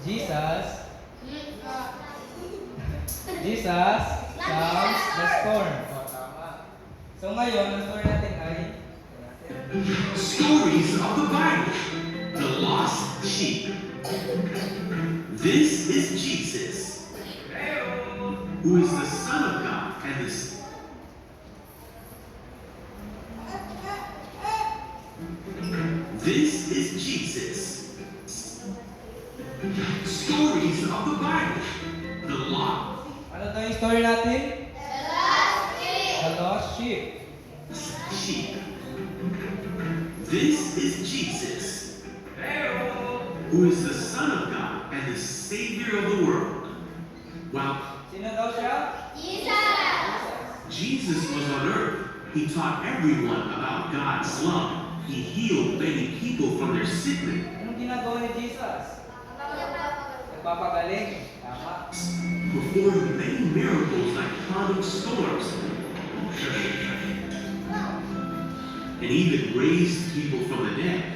Jesus calms the storm. O, tama. So ngayon, ang story natin ay Stories of the Bible. The Lost Sheep. This is Jesus, who is the Son of God and the This is Jesus. Stories of the Bible. The Lost ano daw yung story natin? The Lost Sheep. Sheep. This is Jesus, who is the Son of God and the Savior of the world. While Sino daw siya? Jesus was on earth, he taught everyone about God's love. He healed many people from their sickness. Anong ginagawa ni Jesus? Nagpapagaling. Tama. Performed many miracles like calming storms, and even raised people from the dead.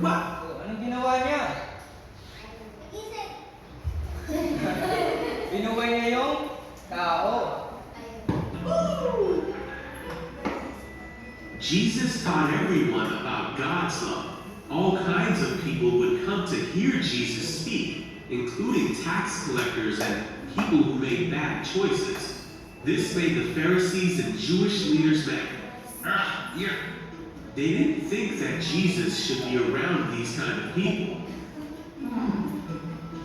What? So, anong ginawa niya? Binuhay niya yung tao. Jesus taught everyone about God's love. All kinds of people would come to hear Jesus speak, including tax collectors and people who made bad choices. This made the Pharisees and Jewish leaders mad. They didn't think that Jesus should be around these kind of people.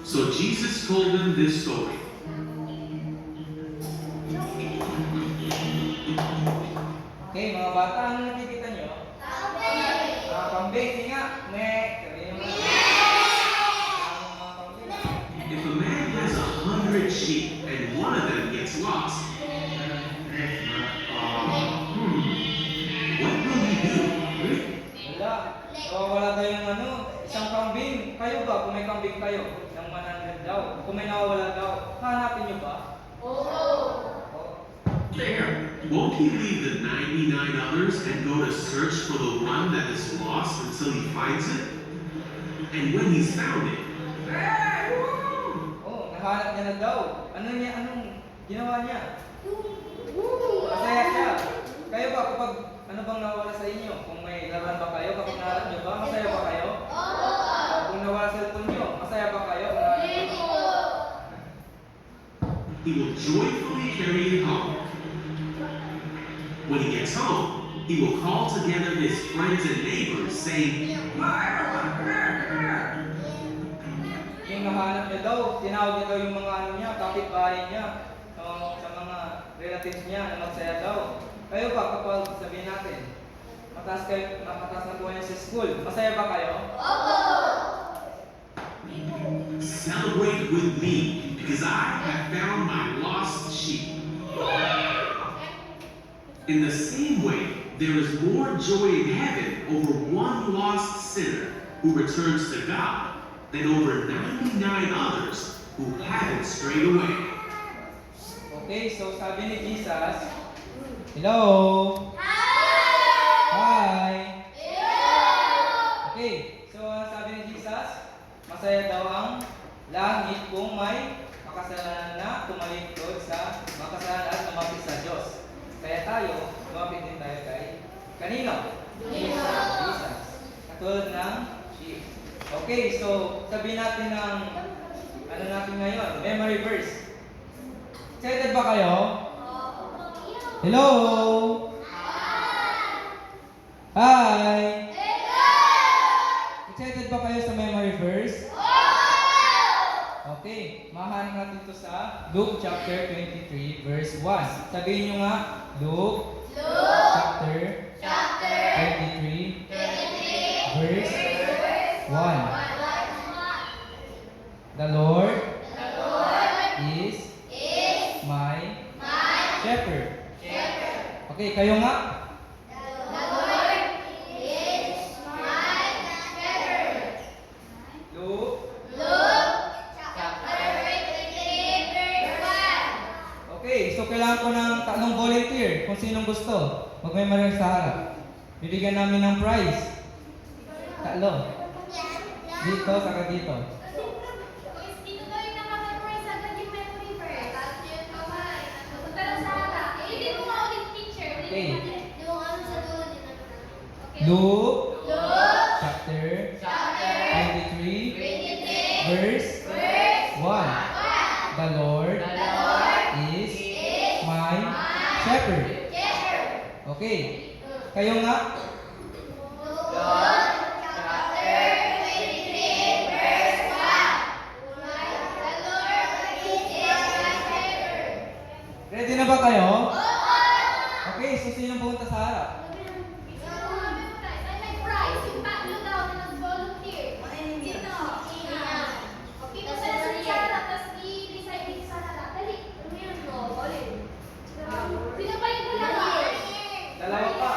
So Jesus told them this story. Okay, mga bata, ano nakikita nyo? Kambing. Nga. Sabihin mo. If a man has 100 sheep and one of them gets lost, what will he do? Wala. Wala tayong isang kambing. Kayo ba, kung may kambing kayo, ng 100 daw. Kung may nawawala daw, hanapin nyo ba? Won't he leave the 99 others and go to search for the one that is lost until he finds it? And when he's found it, Nahanap niya na daw. Anong ginawa niya? Masaya siya. Kayo ba, kapag ano bang nawala sa inyo? Kung may laban ba kayo, kapag nahanap niyo ba, masaya ba kayo? Kung nawala sa cellphone niyo, masaya ba kayo? he will joyfully carry it home. When he gets home, he will call together his friends and neighbors, saying, Yung nahanap niya daw, tinawag niya daw yung mga niya, kapitbahay niya, sa mga relatives niya na magsaya daw. Kayo ba, kapag sabihin natin, mataas na po niya sa school, masaya ba kayo? Celebrate with me, because I have found my lost sheep. In the same way, there is more joy in heaven over one lost sinner who returns to God than over 99 others who haven't strayed away. Okay, so sabi ni Jesus, hello? Hi! Okay, so sabi ni Jesus, masaya daw ang langit kung may makasalanan na tumalikod sa makasalanan at lumapit sa Diyos. Kaya tayo, lumapit din tayo kay kanino? Jesus. Katulad ng sheep. Okay, so sabihin natin ng natin ngayon, memory verse. Excited ba kayo? Hello? Hi! Excited ba kayo sa memory verse? Okay, mahanap natin ito sa Luke chapter 23 verse 1. Sabihin nyo nga, Luke chapter 23 verse 1. The Lord is my shepherd. Okay, kayo nga. Okay, so kailangan ko ng tatlong volunteer kung sinong gusto. Mag-memory sa harap. Bibigyan namin ng prize. Tatlo. Dito, saka dito. Luke chapter 23 verse 1. The Lord is my shepherd. Okay. Kayo nga? Ready na ba kayo? Okay, so sino pumunta sa harap? Dalawa pa.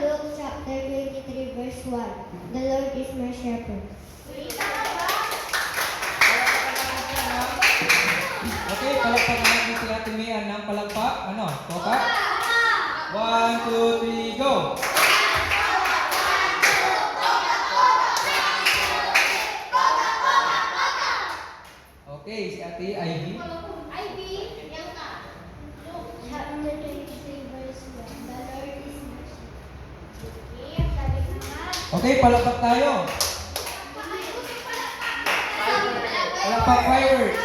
Luke chapter 23 verse 1. The Lord is my shepherd. Okay, palakpakan natin sila Timian ng palakpak. Ano? Toka? 1, 2, 3, go! Okay, si Ate Ivy. Chapter 23 verse 1. The Lord is my shepherd. Okay, palakpak tayo. Palakpak fireworks.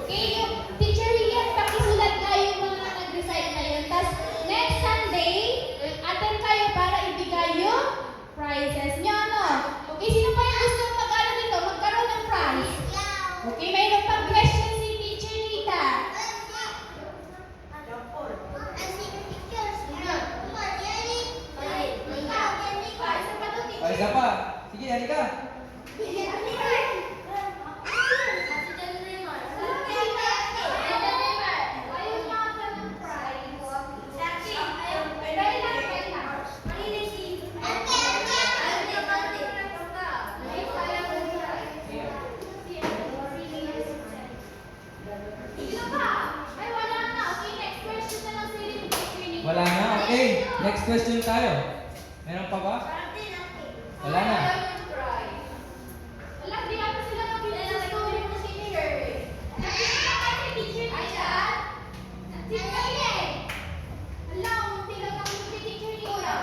Okay, yung teacher Lian, pakisulat nga yung mga nag-recite na yun. Tapos, next Sunday, attend kayo para ibigay yung prizes nyo, no? Okay, sino pa yung gusto mag-ano dito? Magkaroon ng prize? Okay, mayroon pang question si teacher Nita. O, isa pa. Sige, halika. Wala na. Okay, next question tayo. Meron pa ba? Wala na. Wala, di ata sila mag-story mo si teacher. Nakita ka si teacher Nita? Teacher Nita. Hala, unti lang ang si teacher Nita.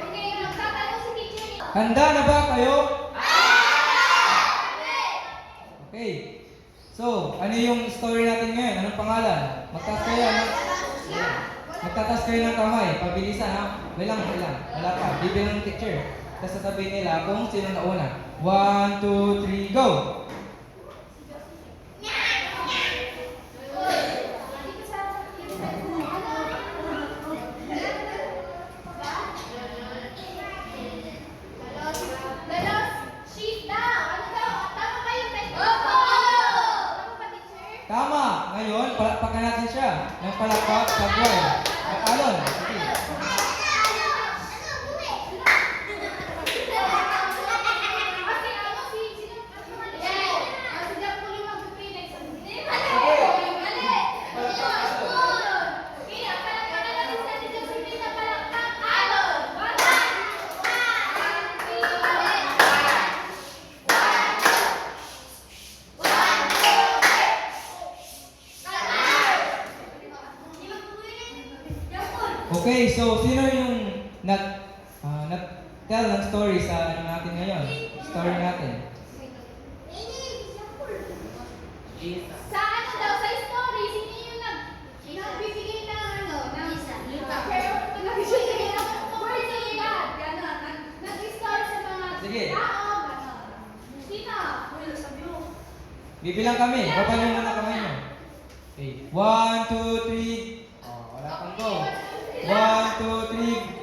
Okay, magtatanong si teacher Nita. Handa na ba kayo? Okay. So, ano yung story natin ngayon? Anong pangalan? Magtaas kayo, ano? Magtatas kayo ng kamay. Pabilisan, ha? Wala lang. Wala pa. Bibilang ng teacher. Tapos sasabihin nila kung sino nauna. 1, 2, 3, go! Tama! Ngayon, palakpakan natin siya. Ng palakpak sa buhay. At alon. Sige. Okay, so sino yung nag-tell ng story sa ano natin ngayon? Story natin. Sa ano daw, sa story, sino yung nagbibigay ng ano, ng pero nagbibigay ng story sa iba. Gano'n, nag-story sa Bibilang kami. Baba niyo muna kamay niyo. Okay. 1, 2, 3. Oh, wala kang go. 1, 2, 3.